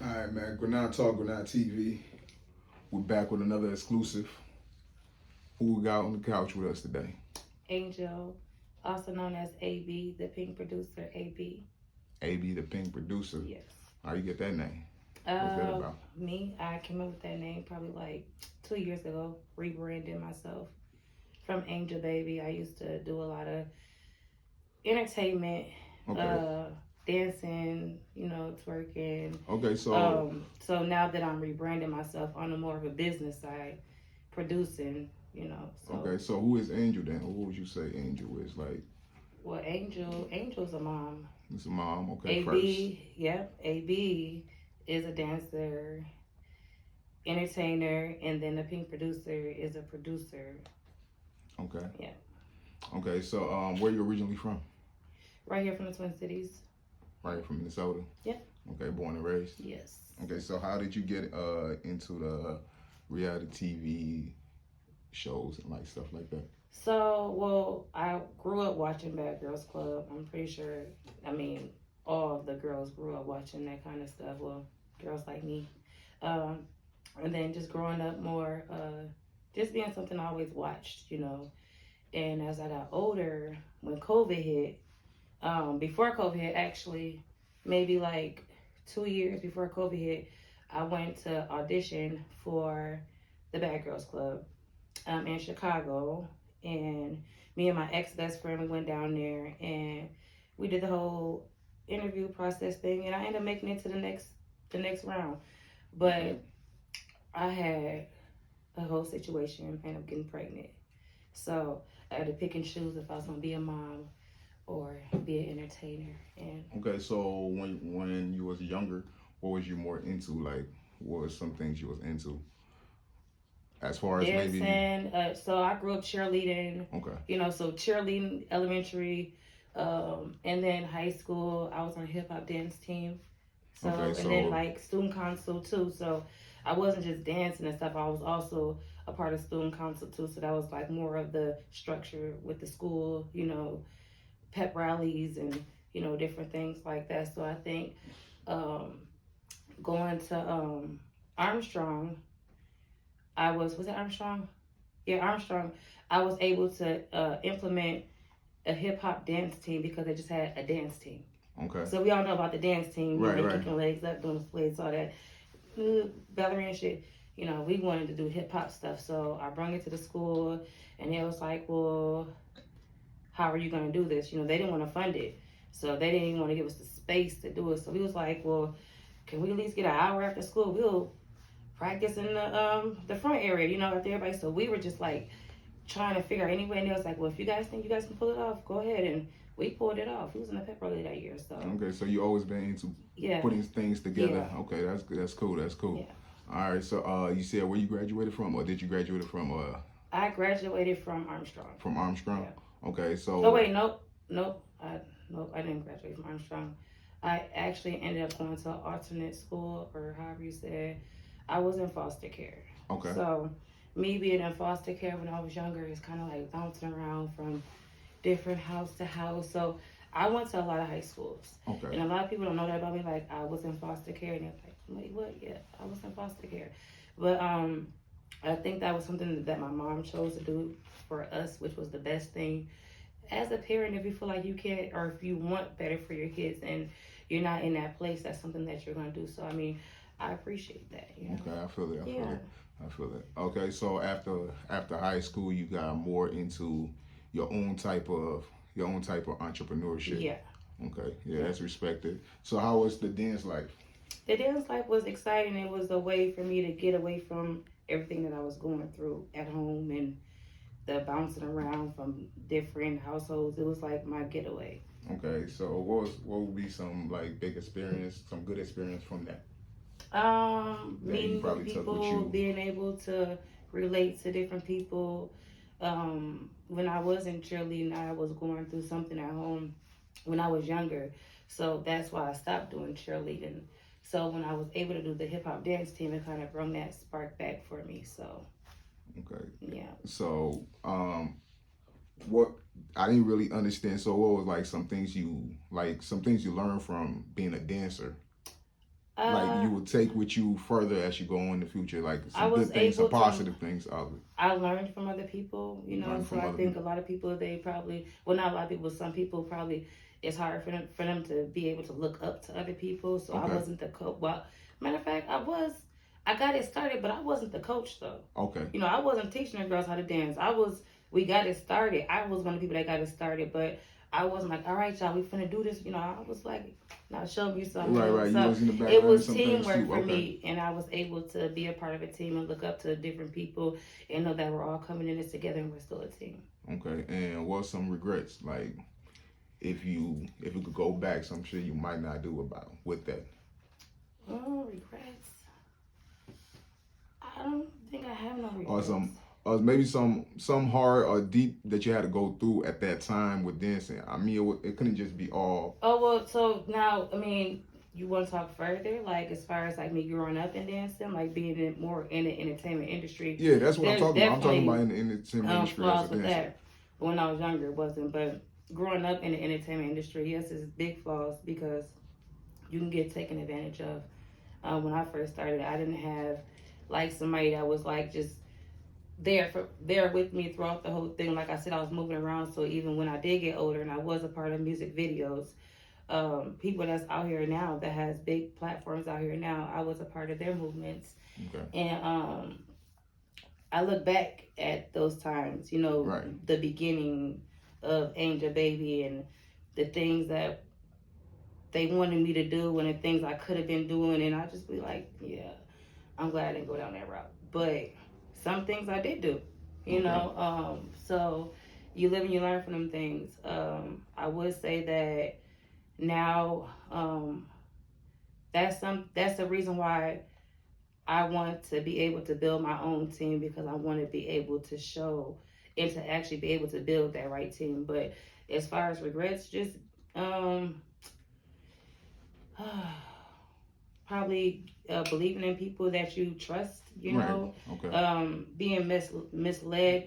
All right, man. Grona Talk, Grona TV. We're back with another exclusive. Who we got on the couch with us today? Angel, also known as AB, the pink producer, AB. AB, the pink producer. Yes. How you get that name? What's that about? I came up with that name probably like 2 years ago, rebranding myself from Angel Baby. I used to do a lot of entertainment, dancing, twerking. Okay, So now that I'm rebranding myself on a more of a business side, producing, so. Okay, so who is Angel then? Who would you say Angel is? Like, Well, Angel's a mom. it's a mom. Okay, AB, yep. AB is a dancer, entertainer, and then the pink producer is a producer. Okay. Yeah. Okay, so where you originally from? Right here from the Twin Cities. Right from Minnesota. Yeah. Okay, born and raised. Yes. Okay, so how did you get into the reality TV shows and like stuff like that? So, well, I grew up watching Bad Girls Club. I'm pretty sure, all of the girls grew up watching that kind of stuff. Well, girls like me. And then just growing up more, just being something I always watched, And as I got older, when COVID hit, before COVID hit, actually, maybe like 2 years before COVID hit, I went to audition for the Bad Girls Club in Chicago. And me and my ex-best friend, we went down there and we did the whole interview process thing, and I ended up making it to the next round. But I had a whole situation, ended up getting pregnant. So I had to pick and choose if I was gonna be a mom or be an entertainer. And okay, so when you was younger, what was you more into? Like, what were some things you was into? As far as dancing, maybe. So I grew up cheerleading. Okay. So cheerleading, elementary, and then high school, I was on a hip hop dance team. So, and then like student council too. So I wasn't just dancing and stuff. I was also a part of student council too. So that was like more of the structure with the school, pep rallies and different things like that. So I think going to Armstrong, was it Armstrong? Yeah, Armstrong. I was able to implement a hip hop dance team because they just had a dance team. Okay. So we all know about the dance team, right. Kicking legs up, doing splits, all that ballerina shit. We wanted to do hip hop stuff, so I brought it to the school, and it was like, well, how are you gonna do this? They didn't want to fund it, so they didn't even want to give us the space to do it. So we was like, well, can we at least get an hour after school? We'll practice in the front area, after everybody. So we were just like trying to figure out any way, and it was like, well, if you guys think you guys can pull it off, go ahead. And we pulled it off. We was in the pep rally that year. So okay, so you always been into putting things together. Yeah. Okay, that's good. That's cool. Yeah. All right, so you said where you graduated from, or did you graduate from? I graduated from Armstrong. From Armstrong. Yeah. Okay, so. Oh wait, nope. I didn't graduate from Armstrong. I actually ended up going to an alternate school, or however you said. I was in foster care. Okay. So me being in foster care when I was younger is kind of like bouncing around from different house to house. So I went to a lot of high schools. Okay. And a lot of people don't know that about me. Like, I was in foster care, and they're like, wait, what? Yeah, I was in foster care. But I think that was something that my mom chose to do for us, which was the best thing. As a parent, if you feel like you can't, or if you want better for your kids and you're not in that place, that's something that you're going to do. So, I appreciate that. Okay, I feel it. I feel it. Okay, so after high school, you got more into your own type of entrepreneurship. Yeah. Okay. Yeah, that's respected. So how was the dance life? The dance life was exciting. It was a way for me to get away from everything that I was going through at home and the bouncing around from different households. It was like my getaway. Okay, so what would be some like big experience, some good experience from that? Meeting people, being able to relate to different people. When I was in cheerleading, I was going through something at home when I was younger. So that's why I stopped doing cheerleading. So when I was able to do the hip hop dance team, it kind of brought that spark back for me. So. Okay. Yeah. So, what I didn't really understand. So, what was like some things you learned from being a dancer? like you will take with you further as you go in the future, like I some was good things, some able to. positive things out of it. I learned from other people, Learn So from I other think people. a lot of people, they probably, well, not a lot of people, some people probably, it's hard for them to be able to look up to other people. So I Okay. wasn't the coach. Well, matter of fact, I got it started, but I wasn't the coach though. Okay. I wasn't teaching the girls how to dance. We got it started. I was one of the people that got it started, but I wasn't like, all right, y'all, we finna do this. I was like, now show me something. Right. You So was in the back it learning was some things teamwork too. for Okay. me, and I was able to be a part of a team and look up to different people and know that we're all coming in this together and we're still a team. Okay. And what's some regrets, like if you could go back, some shit you might not do about with that? Oh, regrets. I don't think I have no Or regrets. maybe some hard or deep that you had to go through at that time with dancing. I mean, it couldn't just be all. Oh, well, so now, I mean, you want to talk further, like as far as like me growing up in dancing, like being more in the entertainment industry. Yeah, that's what I'm There's talking about. I'm talking definitely about in the entertainment industry as flaws a with dancer. that. But when I was younger, it wasn't. But growing up in the entertainment industry, yes, it's big flaws because you can get taken advantage of. When I first started, I didn't have like somebody that was like just there with me throughout the whole thing. Like I said, I was moving around, so even when I did get older and I was a part of music videos, people that's out here now that has big platforms out here now, I was a part of their movements. Okay. And I look back at those times, Right. the beginning of Angel Baby and the things that they wanted me to do and the things I could have been doing, and I just be like, yeah, I'm glad I didn't go down that route. But some things I did do, so you live and you learn from them things. I would say that now, that's the reason why I want to be able to build my own team, because I want to be able to show and to actually be able to build that right team. But as far as regrets, just probably believing in people that you trust, Right. Okay. being misled,